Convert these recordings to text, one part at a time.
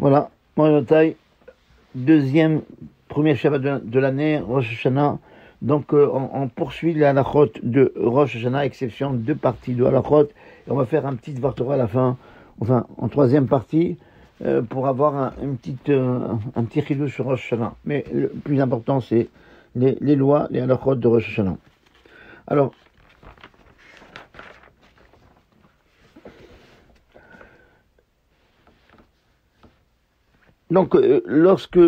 Voilà, Morayotai, premier Shabbat de l'année, Rosh Hashanah. Donc, on poursuit les halachot de Rosh Hashanah, exception deux parties de halachot. Et on va faire un petit Dvar Torah à la fin, enfin, en troisième partie, pour avoir un petit chidouche sur Rosh Hashanah. Mais le plus important, c'est les lois, les halachot de Rosh Hashanah. Alors, donc, lorsque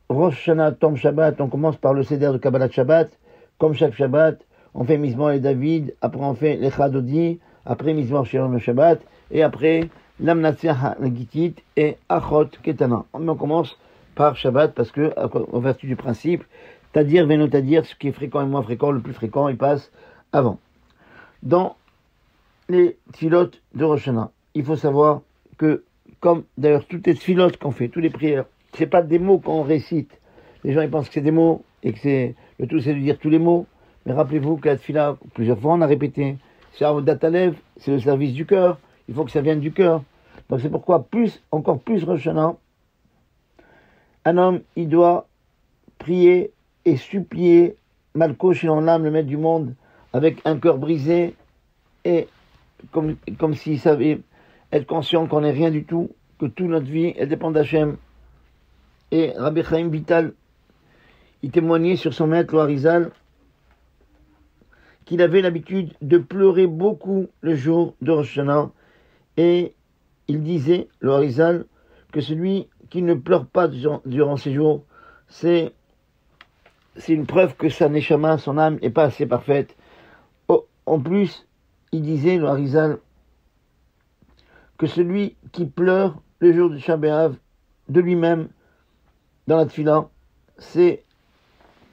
Rosh Hashanah tombe Shabbat, on commence par le Seder de Kabbalat Shabbat. Comme chaque Shabbat, on fait Mizmor et David, après on fait l'Echad Odi, après Mizmor Shirom le Shabbat, et après Lamnatsiach Gitit et Achot Ketana. Mais on commence par Shabbat parce que, en vertu du principe, Tadir Veno Tadir, ce qui est fréquent et moins fréquent, le plus fréquent, il passe avant. Dans les tfilotes de Rosh Hashanah, il faut savoir que, comme d'ailleurs toutes les tfilotes qu'on fait, toutes les prières, c'est pas des mots qu'on récite. Les gens ils pensent que c'est des mots et que le tout c'est de dire tous les mots. Mais rappelez-vous que la tfila, plusieurs fois on a répété, c'est Avodat Halev, c'est le service du cœur. Il faut que ça vienne du cœur. Donc c'est pourquoi encore plus Rosh Hashanah, un homme il doit prier et supplier Malko Shilon Lam, le maître du monde, avec un cœur brisé et comme s'il savait être conscient qu'on n'est rien du tout, que toute notre vie elle dépend d'Hachem. Et Rabbi Chaim Vital, il témoignait sur son maître, le Harizal, qu'il avait l'habitude de pleurer beaucoup le jour de Rosh Hashanah. Et il disait, le Harizal, que celui qui ne pleure pas durant ces jours, c'est une preuve que sa neshama, son âme, n'est pas assez parfaite. En plus, il disait, le Harizal, que celui qui pleure le jour de Tisha B'Av de lui-même, dans la tfila, c'est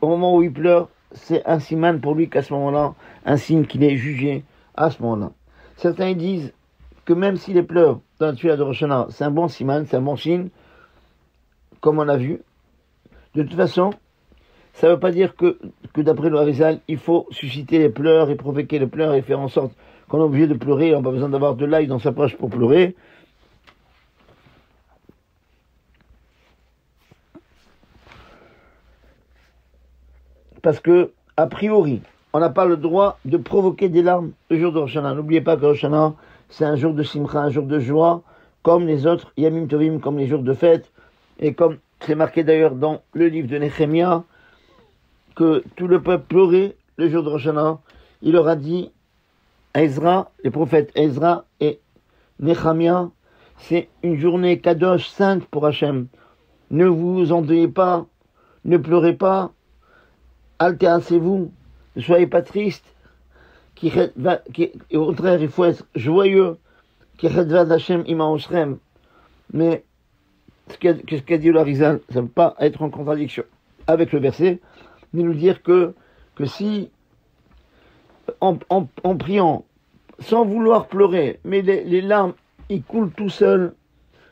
au moment où il pleure, c'est un siman pour lui qu'à ce moment-là, un signe qu'il est jugé à ce moment-là. Certains disent que même s'il pleure dans la tfila de Rosh Hashanah, c'est un bon siman, c'est un bon signe, comme on a vu. De toute façon, ça ne veut pas dire que d'après le Harizal, il faut susciter les pleurs et provoquer les pleurs et faire en sorte qu'on est obligé de pleurer, on n'a pas besoin d'avoir de l'ail dans sa poche pour pleurer. Parce que, a priori, on n'a pas le droit de provoquer des larmes le jour de Rosh Hashanah. N'oubliez pas que Rosh Hashanah, c'est un jour de simcha, un jour de joie, comme les autres Yamim Tovim, comme les jours de fête, et comme c'est marqué d'ailleurs dans le livre de Nehemia, que tout le peuple pleurait le jour de Rosh Hashanah. Il leur a dit, Ezra, les prophètes Ezra et Nehemia, c'est une journée kadosh sainte pour Hachem. Ne vous endeuillez pas, ne pleurez pas, altérez-vous, ne soyez pas triste, au contraire, il faut être joyeux, mais ce qu'a dit le Harizal, ça ne peut pas être en contradiction avec le verset, mais nous dire que si, en priant, sans vouloir pleurer, mais les larmes, ils coulent tout seuls,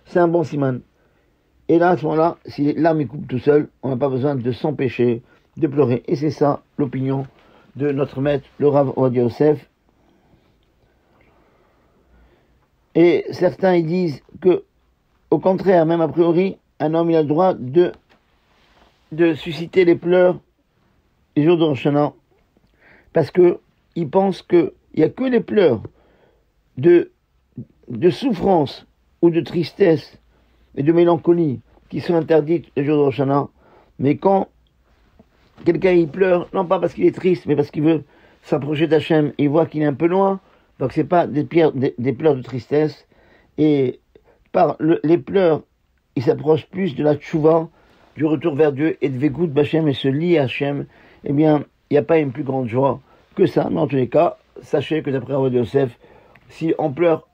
c'est un bon siman. Et là, à ce moment-là, si les larmes, ils coulent tout seuls, on n'a pas besoin de s'empêcher de pleurer. Et c'est ça l'opinion de notre maître, le Rav Ovadia Yosef. Et certains ils disent que, au contraire, même a priori, un homme il a le droit de susciter les pleurs les jours de Rosh Hashanah, parce que il pense qu'il n'y a que les pleurs de souffrance ou de tristesse et de mélancolie qui sont interdites les jours de Rosh Hashanah. Mais quand quelqu'un il pleure, non pas parce qu'il est triste, mais parce qu'il veut s'approcher d'Hachem, il voit qu'il est un peu loin, donc c'est pas des pleurs de tristesse, et par les pleurs, il s'approche plus de la tchouva, du retour vers Dieu, et de Vegout B'Hachem, et se lier à Hachem. Eh bien, il n'y a pas une plus grande joie que ça, mais en tous les cas, sachez que d'après Rabbi Yosef, si on pleure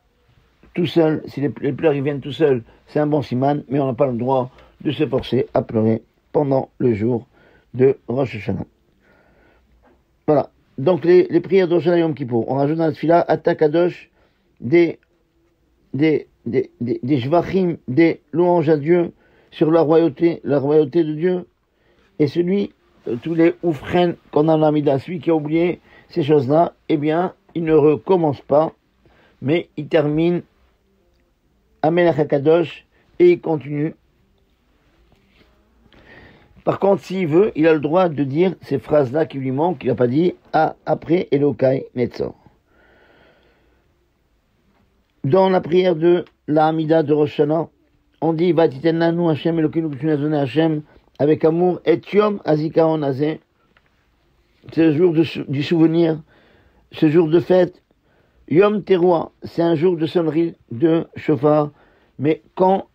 tout seul, si les pleurs ils viennent tout seuls, c'est un bon siman, mais on n'a pas le droit de se forcer à pleurer pendant le jour de Rosh Hashanah. Voilà. Donc les prières de Rosh Hashanah Yom Kippour, on rajoute dans la tfila Ata Kadosh des shvachim, des louanges à Dieu sur la royauté de Dieu. Et tous les oufren qu'on a en Amida, celui qui a oublié ces choses-là, eh bien, il ne recommence pas, mais il termine Amelach HaKadosh, et il continue. Par contre, s'il veut, il a le droit de dire ces phrases-là qui lui manquent, qu'il n'a pas dit, après Elokai Netzor. Dans la prière de la Hamida de Rosh Hashanah, on dit, Vatiten lanu Hashem Elokeinu b'shunazone Hashem, avec amour, et Yom Azikaron Azeh, c'est le jour du souvenir, ce jour de fête. Yom Teruah, c'est un jour de sonnerie de shofar, mais quand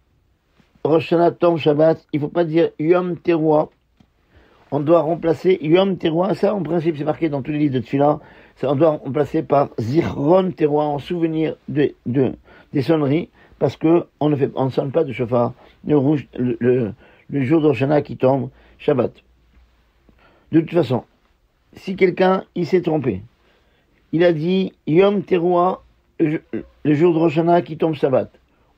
Rosh Hashanah tombe Shabbat, il ne faut pas dire Yom Teruah. On doit remplacer Yom Teruah, ça en principe c'est marqué dans tous les livres de Tfila, ça on doit remplacer par Zichron Teruah, en souvenir des sonneries, parce que on ne sonne pas de shofar le jour de Rosh Hashanah qui tombe Shabbat. De toute façon, si quelqu'un il s'est trompé, il a dit Yom Teruah le jour de Rosh Hashanah qui tombe Shabbat,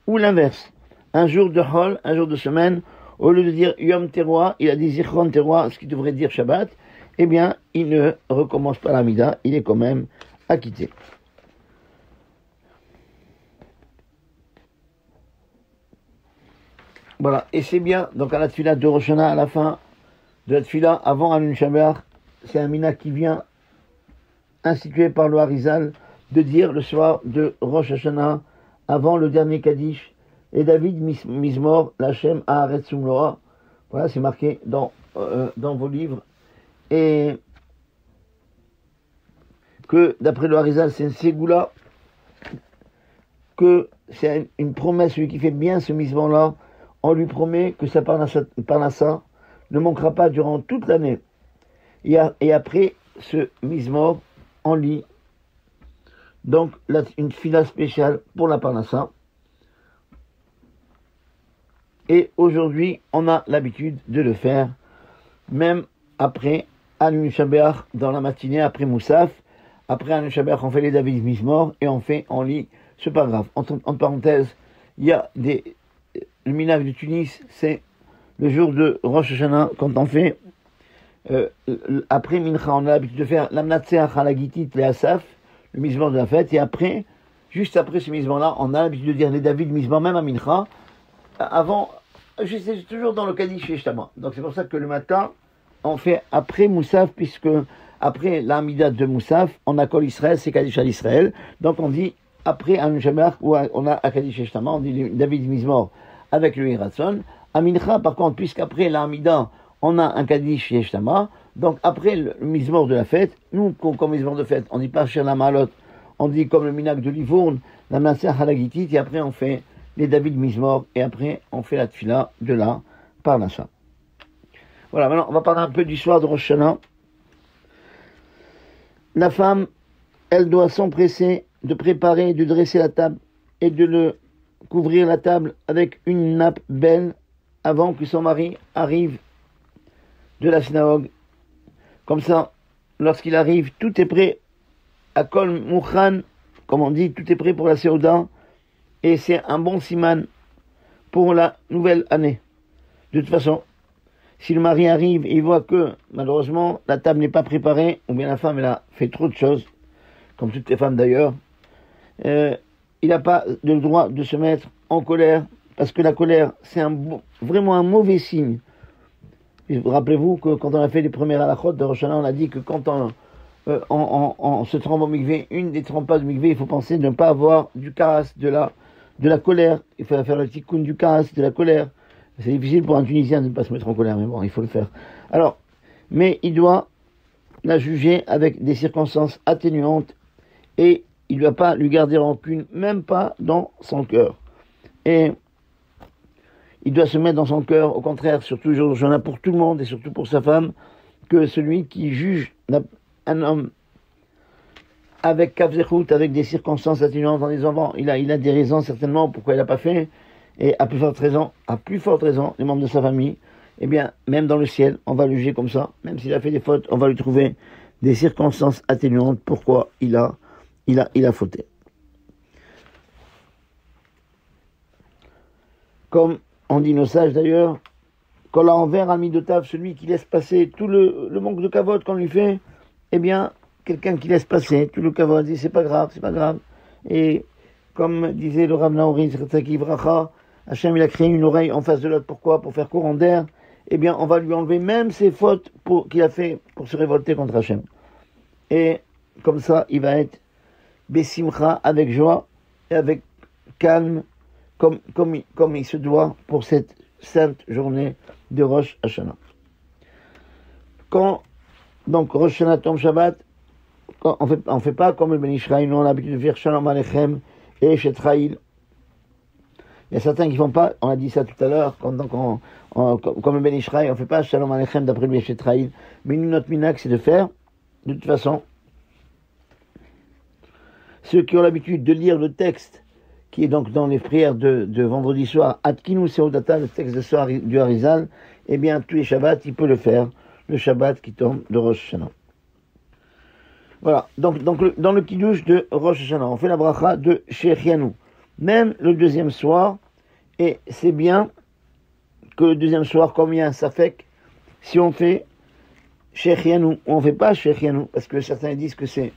ou l'inverse. Un jour de Hol, un jour de semaine, au lieu de dire Yom Teruah, il a dit Zichron Teruah, ce qui devrait dire Shabbat, eh bien, il ne recommence pas l'Amida, il est quand même acquitté. Voilà, et c'est bien, donc à la Tfila de Rosh Hashanah, à la fin de la Tfila, avant Alun Shabbat, c'est un mina qui vient institué par le Harizal, de dire le soir de Rosh Hashanah, avant le dernier Kaddish, et David Mizmor, Lachem Haaretz Umloa. Voilà, c'est marqué dans vos livres. Et que, d'après le Harizal, c'est une ségoula, que c'est une promesse, celui qui fait bien ce Mizmor-là, on lui promet que sa parnassa ne manquera pas durant toute l'année. Et après ce Mizmor, on lit donc une fila spéciale pour la parnassa. Et aujourd'hui, on a l'habitude de le faire, même après Alun Shabbat, dans la matinée, après Moussaf. Après Alun Shabbat, on fait les David Mizmor et on lit ce paragraphe. Entre parenthèses, il y a le minhag de Tunis, c'est le jour de Rosh Hashanah, quand on fait, après Mincha, on a l'habitude de faire l'Amnatseach Halagitit le Asaf, le Mizmor de la fête, et après, juste après ce Mizmor-là, on a l'habitude de dire les David Mizmor, même à Mincha, avant, c'est toujours dans le Kaddish Shtama. Donc c'est pour ça que le matin, on fait après Moussaf, puisque après l'Amida de Moussaf, on a Kol Israël, c'est Kaddish al Israël. Donc on dit, après un Shabbat, où on a Kaddish Shtama, on dit David Mizmor avec le Hiratson. À Mincha, par contre, puisqu'après l'Amida, on a un Kaddish Shtama, donc après le Mizmor de la fête, nous, comme Mizmor de fête, on dit pas Shir la Malot, on dit comme le Minhag de Livourne, la Maser Halagitit, et après on fait les David Mizmor, et après on fait la Tfila de la Parnassa. Voilà, maintenant on va parler un peu du soir de Rosh Hashanah. La femme, elle doit s'empresser de préparer, de dresser la table et de couvrir la table avec une nappe belle avant que son mari arrive de la synagogue. Comme ça, lorsqu'il arrive, tout est prêt à Kol Mouchan, comme on dit, tout est prêt pour la Seuda. Et c'est un bon siman pour la nouvelle année. De toute façon, si le mari arrive et il voit que, malheureusement, la table n'est pas préparée, ou bien la femme elle a fait trop de choses, comme toutes les femmes d'ailleurs, il n'a pas le droit de se mettre en colère, parce que la colère, c'est vraiment un mauvais signe. Rappelez-vous que quand on a fait les premières halachot de Rosh Hashanah, on a dit que quand on se trempe au mikvé, une des trempades du mikvé, il faut penser de ne pas avoir du karas, de la colère. Il faut faire le tikkun du karas, de la colère. C'est difficile pour un Tunisien de ne pas se mettre en colère, mais bon, il faut le faire. Alors, mais il doit la juger avec des circonstances atténuantes et il ne doit pas lui garder rancune, même pas dans son cœur. Et il doit se mettre dans son cœur, au contraire, surtout j'en ai pour tout le monde et surtout pour sa femme, que celui qui juge un homme avec kavzechut, avec des circonstances atténuantes en disant bon, il a des raisons certainement pourquoi il n'a pas fait, et à plus forte raison, les membres de sa famille, eh bien, même dans le ciel, on va le juger comme ça, même s'il a fait des fautes, on va lui trouver des circonstances atténuantes pourquoi il a fauté. Comme on dit nos sages d'ailleurs, quand là envers ami de table, celui qui laisse passer tout le manque de kavod qu'on lui fait, eh bien, quelqu'un qui laisse passer tout le kavod, dit c'est pas grave. Et comme disait le Rav Naori Zertzaki Vracha, Hachem, il a créé une oreille en face de l'autre. Pourquoi? Pour faire courant d'air. Eh bien, on va lui enlever même ses fautes qu'il a fait pour se révolter contre Hachem. Et comme ça, il va être Bessimcha, avec joie et avec calme, comme il se doit pour cette sainte journée de Rosh Hashanah. Quand, donc, Rosh Hashanah tombe Shabbat, on fait pas comme le Ben Israël, nous on a l'habitude de faire Shalom Aleichem et Shetraïl. Il y a certains qui font pas, on a dit ça tout à l'heure, comme le Ben Israël, on fait pas Shalom Aleichem d'après le Shetraïl, mais nous, notre minak, c'est de faire, de toute façon, ceux qui ont l'habitude de lire le texte, qui est donc dans les prières de vendredi soir, Atkinu Seudata, le texte de soir du Harizal, eh bien, tous les Shabbats, il peut le faire, le Shabbat qui tombe de Rosh Hashanah. Voilà, donc dans le Kiddush de Rosh Hashanah, on fait la bracha de Shechianu, même le deuxième soir, et c'est bien que le deuxième soir, comme il y a un Safek, si on fait Shechianu, ou on ne fait pas Shechianu, parce que certains disent que c'est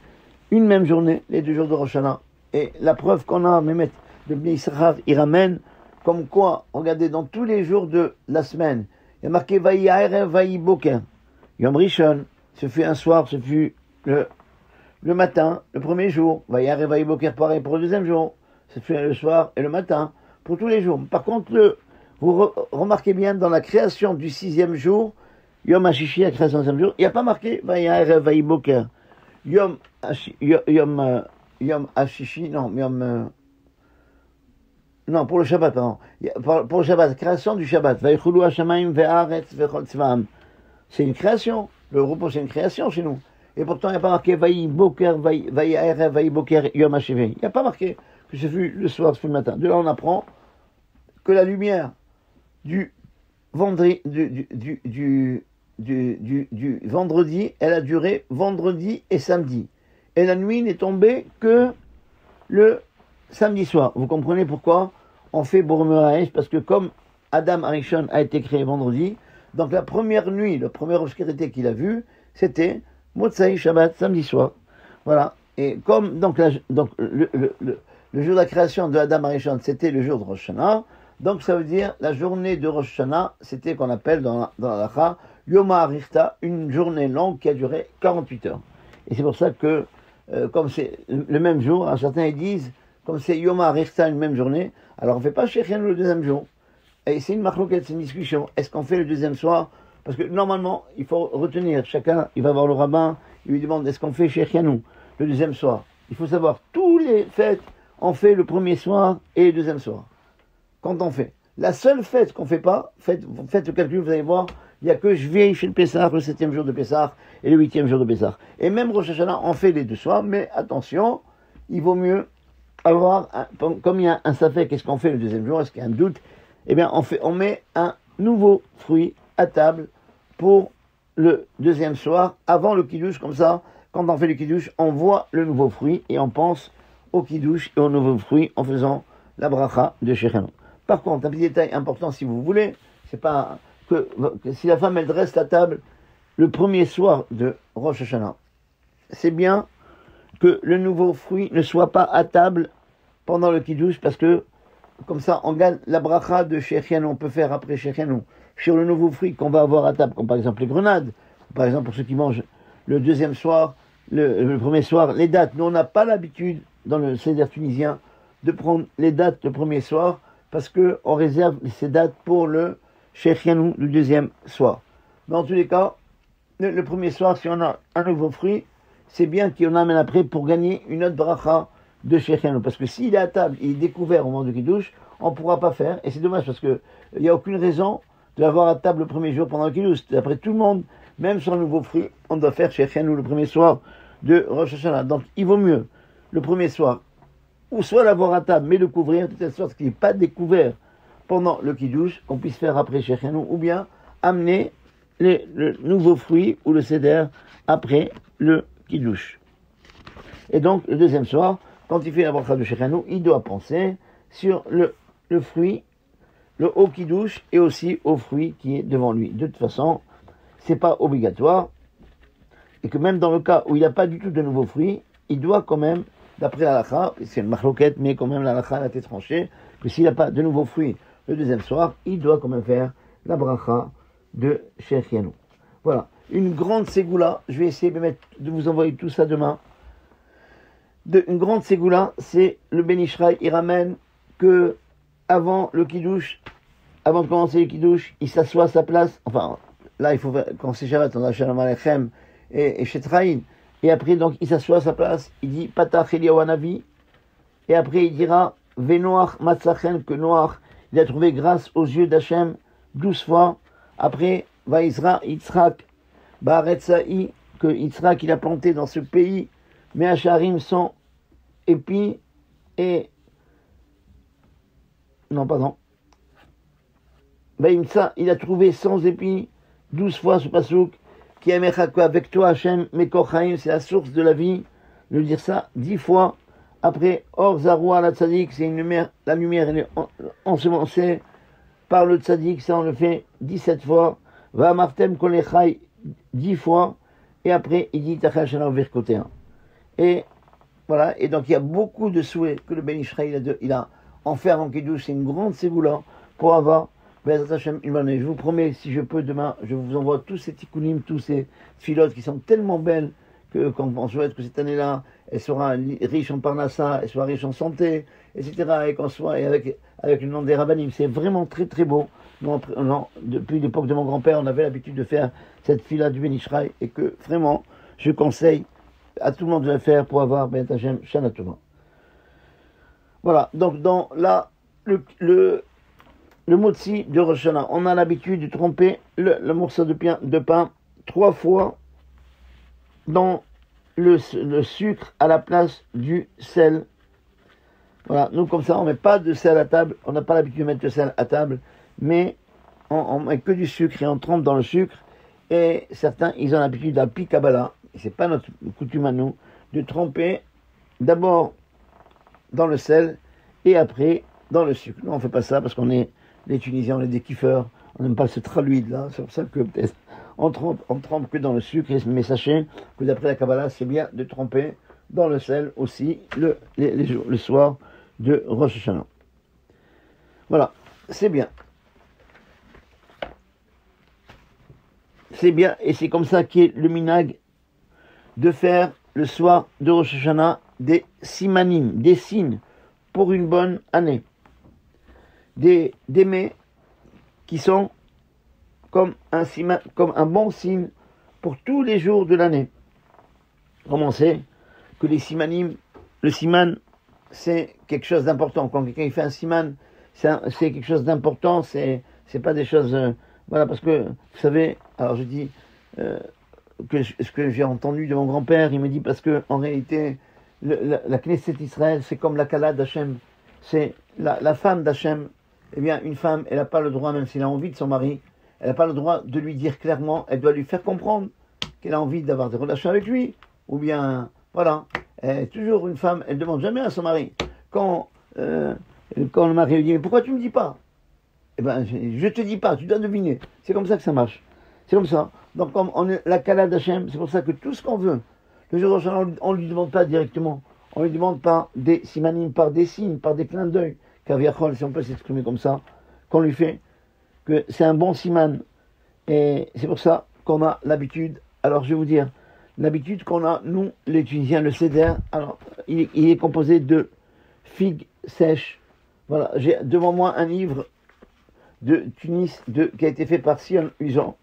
une même journée, les 2 jours de Rosh Hashanah, et la preuve qu'on a, Mehmet, de Bnei Yisachar, il ramène, comme quoi, regardez, dans tous les jours de la semaine, il y a marqué Vayi Aerev, Vayi Boker, Yom Rishon, ce fut un soir, ce fut le matin, le premier jour, Vayi Aerev, Vayi Boker, pareil pour le deuxième jour, ce fut le soir et le matin, pour tous les jours. Par contre, vous remarquez bien, dans la création du 6e jour, Yom Hashishi, la création du 6e jour, il n'y a pas marqué Vayi Aerev, Vayi Boker, Yom Hashishi, non, pour le Shabbat, pardon. Pour le Shabbat, création du Shabbat. Vayichulu Hashamayim ve'aretz ve'chol tzvaam. C'est une création. Le repos, c'est une création chez nous. Et pourtant, il n'y a pas marqué Vayi Boker, Vayi Aerev, Vayi Boker, Yom Hashivi. Il n'y a pas marqué que ce fut le soir, ce fut le matin. De là, on apprend que la lumière du vendredi, du vendredi, elle a duré vendredi et samedi. Et la nuit n'est tombée que le samedi soir. Vous comprenez pourquoi on fait Bourmeraïs? Parce que comme Adam Arishon a été créé vendredi, donc la première nuit, la première obscurité qu'il a vue, c'était Motsai Shabbat, samedi soir. Voilà. Et comme donc le jour de la création de Adam Arishon, c'était le jour de Rosh Hashanah, donc ça veut dire la journée de Rosh Hashanah, c'était qu'on appelle dans la Lacha Yoma Arichta, une journée longue qui a duré 48 heures. Et c'est pour ça que, comme c'est le même jour, certains ils disent, comme c'est Yoma Arichta, une même journée, alors on ne fait pas Shechianu le deuxième jour. Et c'est une marloquette, c'est une discussion. Est-ce qu'on fait le deuxième soir? Parce que normalement, il faut retenir, chacun, il va voir le rabbin, il lui demande, est-ce qu'on fait Shechianu le deuxième soir? Il faut savoir, tous les fêtes, on fait le premier soir et le deuxième soir. Quand on fait. La seule fête qu'on ne fait pas, faites le calcul, vous allez voir, il n'y a que Jviei chez le Pessah, le 7e jour de Pessah et le 8e jour de Pessah. Et même Rosh Hashanah, on fait les 2 soirs, mais attention, il vaut mieux avoir, comme il y a un safek, qu'est-ce qu'on fait le deuxième jour, est-ce qu'il y a un doute? Eh bien, on met un nouveau fruit à table pour le deuxième soir, avant le kiddush, comme ça, quand on fait le kiddush, on voit le nouveau fruit et on pense au kiddush et au nouveau fruit en faisant la bracha de Shechianu. Par contre, un petit détail important si vous voulez, c'est pas que si la femme elle reste à table le premier soir de Rosh Hashanah, c'est bien que le nouveau fruit ne soit pas à table pendant le kiddush, parce que comme ça on gagne la bracha de Shechianu, on peut faire après Shechianu sur le nouveau fruit qu'on va avoir à table, comme par exemple les grenades, par exemple pour ceux qui mangent le deuxième soir, le premier soir, les dattes. Nous on n'a pas l'habitude dans le seder tunisien de prendre les dattes le premier soir, parce qu'on réserve ces dates pour le Shechianu du deuxième soir. Mais en tous les cas, le premier soir, si on a un nouveau fruit, c'est bien qu'on amène après pour gagner une autre bracha de Shechianu. Parce que s'il est à table, il est découvert au moment du kiddush, on ne pourra pas faire. Et c'est dommage parce qu'il n'y a aucune raison de l'avoir à table le premier jour pendant le kiddush. D'après tout le monde, même sur un nouveau fruit, on doit faire Shechianu le premier soir de Rosh Hashanah. Donc il vaut mieux le premier soir, ou soit l'avoir à table, mais le couvrir, de telle sorte qu'il n'est pas découvert pendant le kiddush, qu'on puisse faire après Shechianu, ou bien amener le nouveau fruit ou le seder après le kiddush. Et donc, le deuxième soir, quand il fait la bracha de Shechianu, il doit penser sur le fruit, le haut kiddush, et aussi au fruit qui est devant lui. De toute façon, c'est pas obligatoire, et que même dans le cas où il n'y a pas du tout de nouveau fruit, il doit quand même, d'après la halakha, c'est une marloquette, mais quand même la halakha a été tranchée, que s'il n'y a pas de nouveaux fruits le deuxième soir, il doit quand même faire la bracha de Shechianu. Voilà, une grande ségoula, je vais essayer de vous envoyer tout ça demain. Une grande ségoula, c'est le Ben Ishraï, il ramène que avant le Kiddush, avant de commencer le Kiddush, il s'assoit à sa place, enfin, là il faut, quand c'est Shabbat, on a Shalom Aleichem et Shetraïn, et après donc il s'assoit à sa place, il dit Patach Eliyahu Hanavi, et après il dira Venoach Matzachen, que Noach, il a trouvé grâce aux yeux d'Hachem 12 fois, après Vaïsra Yitzhak, Baaretzaï, que Yitzhak il a planté dans ce pays, mais Hacharim sans épis, et non, pardon. Baïmsa, il a trouvé 100 épis, 12 fois ce pasouk, qui aimera quoi avec toi, Hachem, Mekochaim, c'est la source de la vie. De dire ça 10 fois. Après, Or Zaroua, la Tzadik, c'est une lumière, la lumière, elle est ensemencée par le Tzadik, ça on le fait 17 fois. Va Martem Kolechai, 10 fois. Et après, il dit Tachashana Virkotéen. Et voilà, et donc il y a beaucoup de souhaits que le Ben Ishraï il a en faire en Kiddush, c'est une grande ségoula pour avoir une bonne année. Je vous promets, si je peux, demain, je vous envoie tous ces tikkunim, tous ces filotes qui sont tellement belles que quand on souhaite que cette année-là, elle sera riche en parnassa, elle soit riche en santé, etc. Et qu'on soit avec le nom des rabbinim. C'est vraiment très très beau. Depuis l'époque de mon grand-père, on avait l'habitude de faire cette fila du Ben Ishraï et que vraiment, je conseille à tout le monde de la faire pour avoir Ben Hashem Shana Tova. Voilà, donc dans le motzi de Rosh Hashanah, on a l'habitude de tremper le morceau de pain 3 fois dans le sucre à la place du sel. Voilà, nous comme ça, on ne met pas de sel à table, on n'a pas l'habitude de mettre de sel à table, mais on met que du sucre et on trempe dans le sucre. Et certains, ils ont l'habitude d'un pi Kabbalah, et c'est pas notre coutume à nous, de tremper d'abord dans le sel et après dans le sucre. Nous, on ne fait pas ça parce qu'on est les Tunisiens, on est des kiffeurs, on n'aime pas ce traluide là, c'est pour ça que peut-être on trempe que dans le sucre, mais sachez que d'après la Kabbalah, c'est bien de tremper dans le sel aussi le soir de Rosh Hashanah. Voilà, c'est bien. C'est bien, et c'est comme ça qu'est le minag de faire le soir de Rosh Hashanah des simanim, des signes pour une bonne année. Des mets qui sont comme un bon signe pour tous les jours de l'année. Comme on sait que les simanim, le siman, c'est quelque chose d'important. Quand quelqu'un fait un siman, c'est quelque chose d'important, c'est pas des choses... voilà, parce que, vous savez, alors je dis... ce que j'ai entendu de mon grand-père, il me dit parce que en réalité la Knesset Israël c'est comme la Kala d'Hachem, c'est la femme d'Hachem. Eh bien une femme, elle n'a pas le droit, même s'il a envie de son mari, elle n'a pas le droit de lui dire clairement, elle doit lui faire comprendre qu'elle a envie d'avoir des relations avec lui, ou bien voilà, toujours une femme, elle demande jamais à son mari quand le mari lui dit mais pourquoi tu me dis pas, eh ben je te dis pas, tu dois deviner, c'est comme ça que ça marche, c'est comme ça. Donc, comme on est la Kala d'Hachem, c'est pour ça que tout ce qu'on veut, le jour de on ne lui demande pas directement. On lui demande par des simanim, par des signes, par des clins d'œil. Car Viachol, si on peut s'exprimer comme ça, qu'on lui fait, que c'est un bon siman. Et c'est pour ça qu'on a l'habitude, alors je vais vous dire, l'habitude qu'on a, nous, les Tunisiens, le Seder, alors, il est composé de figues sèches. Voilà, j'ai devant moi un livre de Tunis qui a été fait par Sion Usan.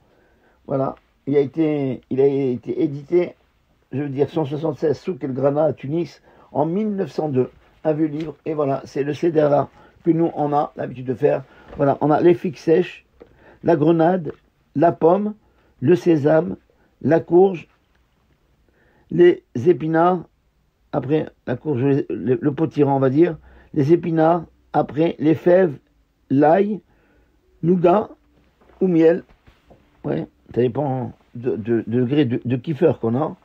Voilà, il a été édité, je veux dire, 176 Souk El Grana à Tunis en 1902, un vieux livre, et voilà, c'est le Seder que nous, on a l'habitude de faire. Voilà, on a les figues sèches, la grenade, la pomme, le sésame, la courge, les épinards, après la courge, le potiron, on va dire, les épinards, après les fèves, l'ail, nougat ou miel, ouais. Ça dépend de degré de kiffer qu'on a.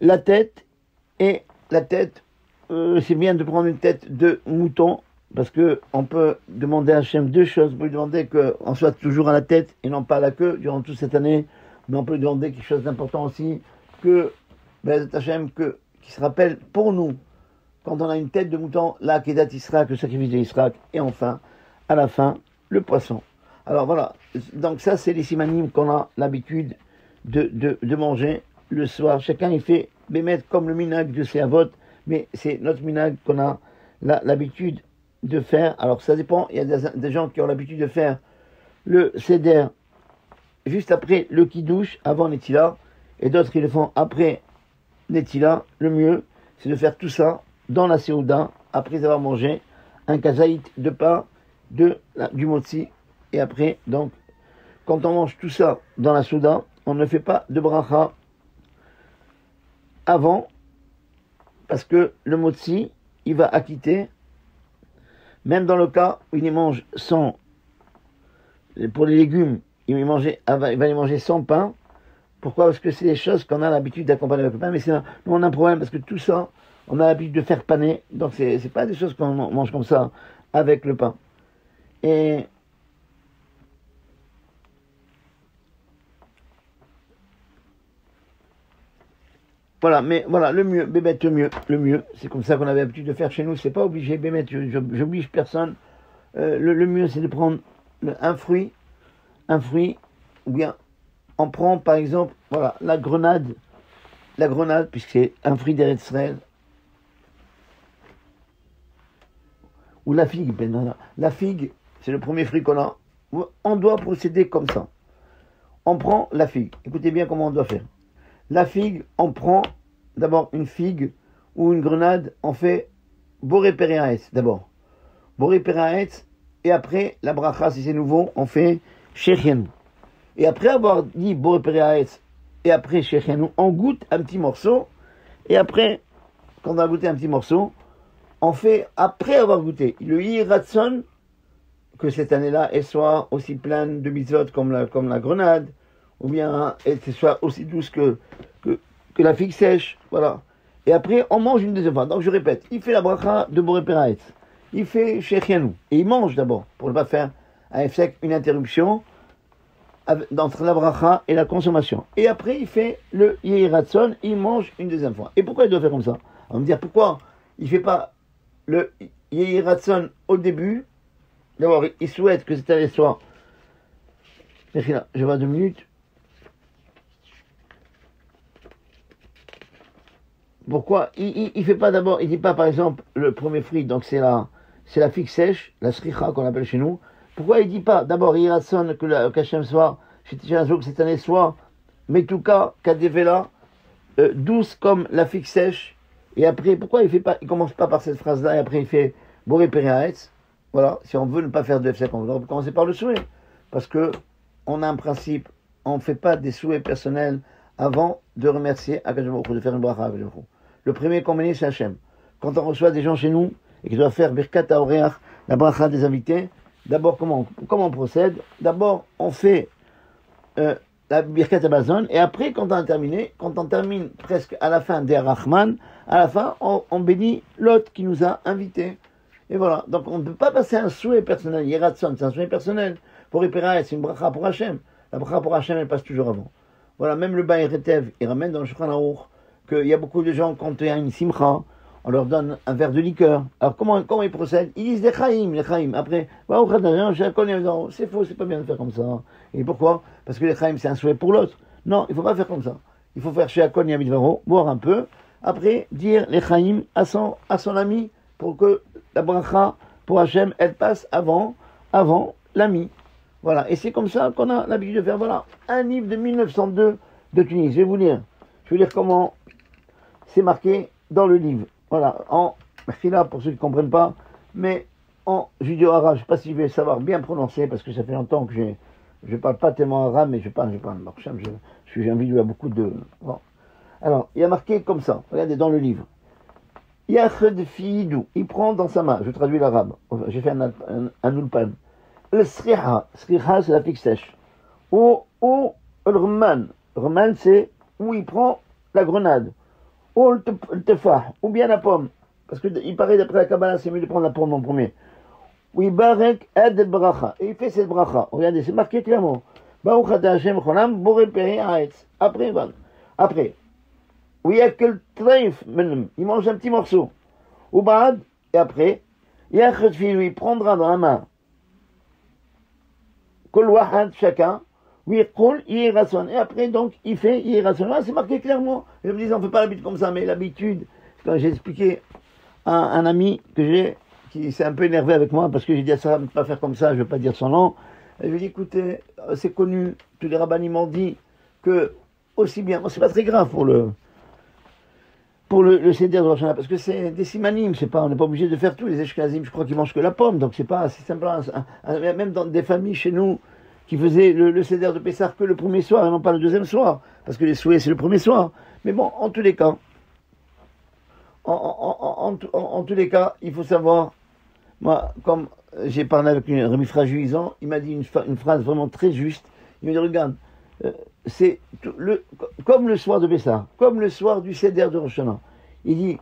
La tête, c'est bien de prendre une tête de mouton, parce que on peut demander à Hachem deux choses. On peut lui demander qu'on soit toujours à la tête et non pas à la queue durant toute cette année, mais on peut lui demander quelque chose d'important aussi, que Hachem, qui se rappelle pour nous, quand on a une tête de mouton, la Kedat Israq, le sacrifice de Israq, et enfin, à la fin, le poisson. Alors voilà, donc ça c'est les simanim qu'on a l'habitude de manger le soir. Chacun il fait bémet comme le minag de ses avots, mais c'est notre minag qu'on a l'habitude de faire. Alors ça dépend, il y a des gens qui ont l'habitude de faire le seder juste après le kidouche, avant Netila, et d'autres qui le font après Netila. Le mieux, c'est de faire tout ça dans la Séouda, après avoir mangé un kazaït de pain, du motzi, et après, donc, quand on mange tout ça dans la Souda, on ne fait pas de bracha avant, parce que le motzi, il va acquitter, même dans le cas où il y mange sans, pour les légumes, il va les manger sans pain. Pourquoi? Parce que c'est des choses qu'on a l'habitude d'accompagner avec le pain, mais nous on a un problème, parce que tout ça, on a l'habitude de faire paner, donc c'est pas des choses qu'on mange comme ça, avec le pain. Et voilà, mais voilà, le mieux, Bémet, le mieux, c'est comme ça qu'on avait l'habitude de faire chez nous, c'est pas obligé, Bémet, j'oblige personne. Le mieux, c'est de prendre un fruit, ou bien on prend par exemple, voilà, la grenade, puisque c'est un fruit d'Eretz Israël, ou la figue, la figue, c'est le premier fruit qu'on a. On doit procéder comme ça. On prend la figue. Écoutez bien comment on doit faire. La figue, on prend d'abord une figue ou une grenade, on fait boré péréaetz d'abord. Boré péréaetz, et après, la bracha, si c'est nouveau, on fait shechianu. Et après avoir dit boré péréaetz, et après shechianu, on goûte un petit morceau, et après, quand on a goûté un petit morceau, on fait, après avoir goûté, le yiratson, que cette année-là, elle soit aussi pleine de mitzvot comme la grenade, ou bien elle soit aussi douce que la figue sèche, voilà. Et après, on mange une deuxième fois. Donc je répète, il fait la bracha de Boré Péraetz, il fait shechianu, et il mange d'abord, pour ne pas faire un sec, une interruption entre la bracha et la consommation. Et après, il fait le yiratson, il mange une deuxième fois. Et pourquoi il doit faire comme ça? On va me dire, pourquoi il ne fait pas le yiratson au début? D'abord, il souhaite que cette année soit... Je vois 2 minutes. Pourquoi il fait pas d'abord, il dit pas par exemple le premier fruit, donc c'est la figue sèche, la sricha qu'on appelle chez nous. Pourquoi il dit pas d'abord Yiratzon que Hachem soit, que cette année soit, Metuka, Kadevela, douce comme la figue sèche, et après, pourquoi il commence pas par cette phrase-là, et après il fait Boré Péréaetz. Voilà, si on veut ne pas faire de FSEC, on doit commencer par le souhait. Parce que on a un principe, on ne fait pas des souhaits personnels avant de remercier Akadosh Baruch Hu, de faire une bracha à Akadosh Baruch Hu. Le premier qu'on bénit, c'est Hachem. Quand on reçoit des gens chez nous et qu'ils doivent faire Birkat HaOreach, la bracha des invités, d'abord comment on procède? D'abord, on fait la Birkat HaBazon, et après, quand on termine presque à la fin des Rahman, à la fin, on bénit l'autre qui nous a invités. Et voilà, donc on ne peut pas passer un souhait personnel. Yeratson, c'est un souhait personnel. Pour Ipéraet, c'est une bracha pour Hachem. La bracha pour Hachem, elle passe toujours avant. Voilà, même le Baï Retev, il ramène dans le Shulchan Aruch qu'il y a beaucoup de gens, quand il y a une simcha, on leur donne un verre de liqueur. Alors comment ils procèdent? Ils disent les chaim. Après, c'est faux, c'est pas bien de faire comme ça. Et pourquoi? Parce que les chaim, c'est un souhait pour l'autre. Non, il ne faut pas faire comme ça. Il faut faire chez Akon Yamidvaro, boire un peu, après dire les chaim à son ami, pour que la bracha pour Hachem, elle passe avant l'ami. Voilà, et c'est comme ça qu'on a l'habitude de faire. Voilà, un livre de 1902 de Tunis. Je vais vous lire comment c'est marqué dans le livre. Voilà, en fila pour ceux qui ne comprennent pas, mais en judéo-arabe, je ne sais pas si je vais savoir bien prononcer, parce que ça fait longtemps que je ne parle pas tellement arabe, mais je parle marcham, j'ai envie à beaucoup de... Bon. Alors, il y a marqué comme ça, regardez dans le livre. Yachad Fidou, il prend dans sa main, je traduis l'arabe, j'ai fait un ulpan. Le sriha, c'est la figue sèche. Ou le reman, c'est où il prend la grenade. Ou le tefah, ou bien la pomme. Parce qu'il paraît d'après la Kabbalah, c'est mieux de prendre la pomme en premier. Oui, barek ad bracha. Et il fait cette bracha. Regardez, c'est marqué clairement. Baruch ata Hashem cholam, boré peri haaretz. Après. Oui, il y a que le treif, il mange un petit morceau. Ou bad, et après, il prendra dans la main Kol wahad, chacun, oui, Kol, Yiratzon. Et après, donc, il fait Yiratzon. Là, c'est marqué clairement. Je me disais, on ne fait pas l'habitude comme ça, mais l'habitude, quand j'ai expliqué à un ami que j'ai, qui s'est un peu énervé avec moi, parce que j'ai dit à ça, ne pas faire comme ça, je ne vais pas dire son nom. Et je lui ai dit, écoutez, c'est connu, tous les rabbinim m'ont dit que, aussi bien, bon, c'est pas très grave pour le Seder de Rosh Hashanah, parce que c'est des simanim, c'est pas, on n'est pas obligé de faire tout. Les Ashkenazim, je crois qu'ils mangent que la pomme, donc c'est pas, c'est simplement, même dans des familles chez nous, qui faisaient le Seder de Pessah que le premier soir, et non pas le deuxième soir, parce que les souhaits, c'est le premier soir. Mais bon, en tous les cas, en tous les cas, il faut savoir, moi, comme j'ai parlé avec un Rémi Frajuisant, il m'a dit une phrase vraiment très juste. Il m'a dit, regarde, c'est comme le soir de Pessah, comme le soir du Seder de Rosh Hashanah. Il dit,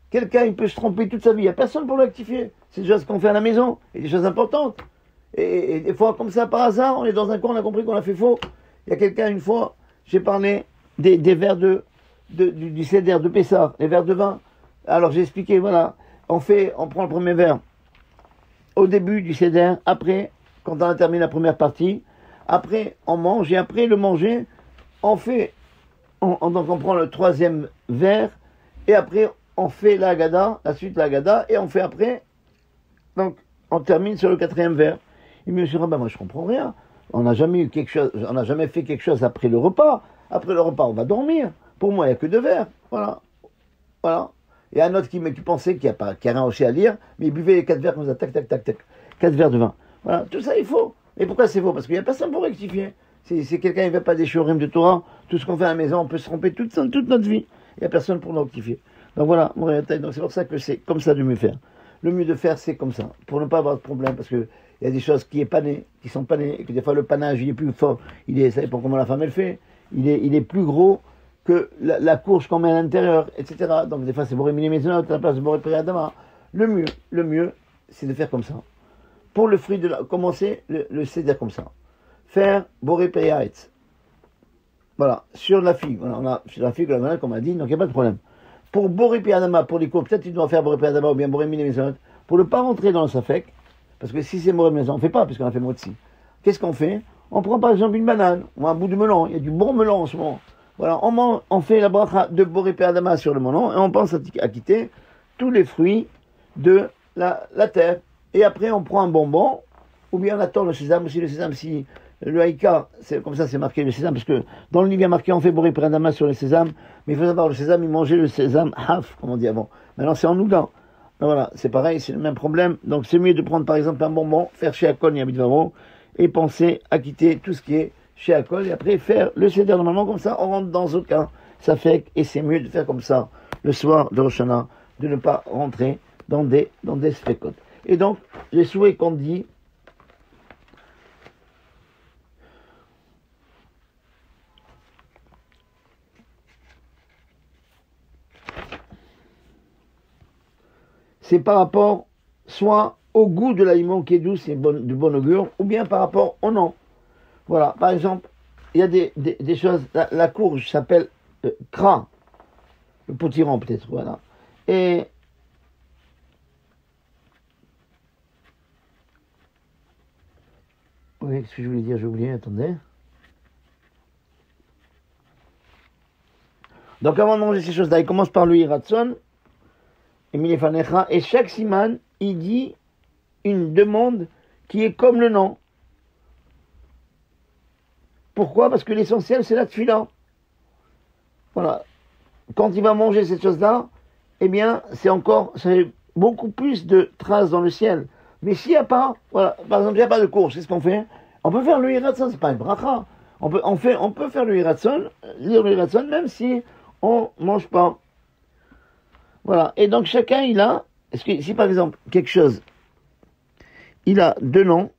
quelqu'un, il peut se tromper toute sa vie, il n'y a personne pour le rectifier. C'est des choses qu'on fait à la maison, et des choses importantes. Et des fois, comme ça, par hasard, on est dans un coin, on a compris qu'on a fait faux. Il y a quelqu'un, une fois, j'ai parlé des verres du Seder de Pessah, les verres de vin. Alors j'ai expliqué, voilà, on prend le premier verre au début du Seder, après, quand on a terminé la première partie, après on mange, et après le manger, donc on prend le troisième verre, et après on fait la Haggadah, la suite de la Haggadah, et on fait après, donc on termine sur le quatrième verre. Il me dit, moi je comprends rien, on n'a jamais fait quelque chose après le repas. Après le repas, on va dormir. Pour moi, il n'y a que 2 verres. Voilà. Il y a un autre qui pensait qu'il n'y a rien aussi à lire, mais il buvait les 4 verres comme ça, tac, tac, tac, tac. 4 verres de vin. Voilà, tout ça est faux. Et pourquoi c'est faux? Parce qu'il n'y a personne pour rectifier. Si quelqu'un ne fait pas des shurim de Torah, tout ce qu'on fait à la maison, on peut se tromper toute notre vie. Il n'y a personne pour nous rectifier. Donc voilà, donc c'est pour ça que c'est comme ça de mieux faire. Le mieux de faire, c'est comme ça, pour ne pas avoir de problème, parce que il y a des choses qui sont panées, et que des fois le panage, il est plus fort, ça dépend comment la femme elle fait, il est plus gros que la courge qu'on met à l'intérieur, etc. Donc des fois c'est boré mini-maisonot, à la place de boré périadama. Le mieux, c'est de faire comme ça. Pour le fruit commencer le Seder comme ça. Faire boré périaetz. Voilà, sur la figue. Voilà, sur la figue, comme on a dit, donc il n'y a pas de problème. Pour boré périadama, pour les cours, peut-être tu dois faire boré périadama ou bien boré mini-maisonot, pour ne pas rentrer dans le safek, parce que si c'est boré maison, on ne fait pas, puisqu'on a fait motzi. Qu'est-ce qu'on fait? On prend par exemple une banane, ou un bout de melon, il y a du bon melon en ce moment. Voilà, on fait la bracha de Boré Perdama sur le melon, et on pense à quitter tous les fruits de la terre. Et après, on prend un bonbon, ou bien on attend le sésame, aussi le sésame, si le haïka, c'est comme ça, c'est marqué le sésame, parce que dans le livre, il y a marqué, on fait Boré Perdama sur le sésame, mais il faut savoir, le sésame, il mangeait le sésame haf, comme on dit avant. Maintenant, c'est en nougat. Voilà, c'est pareil, c'est le même problème. Donc, c'est mieux de prendre, par exemple, un bonbon, faire chez Akon, il y a Bidvaro, et penser à quitter tout ce qui est chez Akol, et après faire le Seder normalement, comme ça, on rentre dans aucun safek, et c'est mieux de faire comme ça, le soir de Rosh Hashanah, de ne pas rentrer dans des sfekot. Et donc, les souhaits qu'on dit, c'est par rapport, soit au goût de l'aliment qui est doux, c'est du bon augure, ou bien par rapport au nom. Voilà, par exemple, il y a des choses, la courge s'appelle kra, le potiron peut-être, voilà. Et oui, ce que je voulais dire, j'ai oublié, attendez. Donc avant de manger ces choses-là, il commence par le hiratson, et chaque siman, il dit une demande qui est comme le nom. Pourquoi? Parce que l'essentiel, c'est la tefila. Voilà. Quand il va manger cette chose-là, eh bien, c'est beaucoup plus de traces dans le ciel. Mais s'il n'y a pas, voilà, par exemple, il n'y a pas de courge, qu'est-ce qu'on fait? On peut faire le hiratson, c'est pas une bracha. On peut faire le hiratson, lire le hiratson, même si on mange pas. Voilà. Et donc, chacun, si par exemple, quelque chose, il a 2 noms,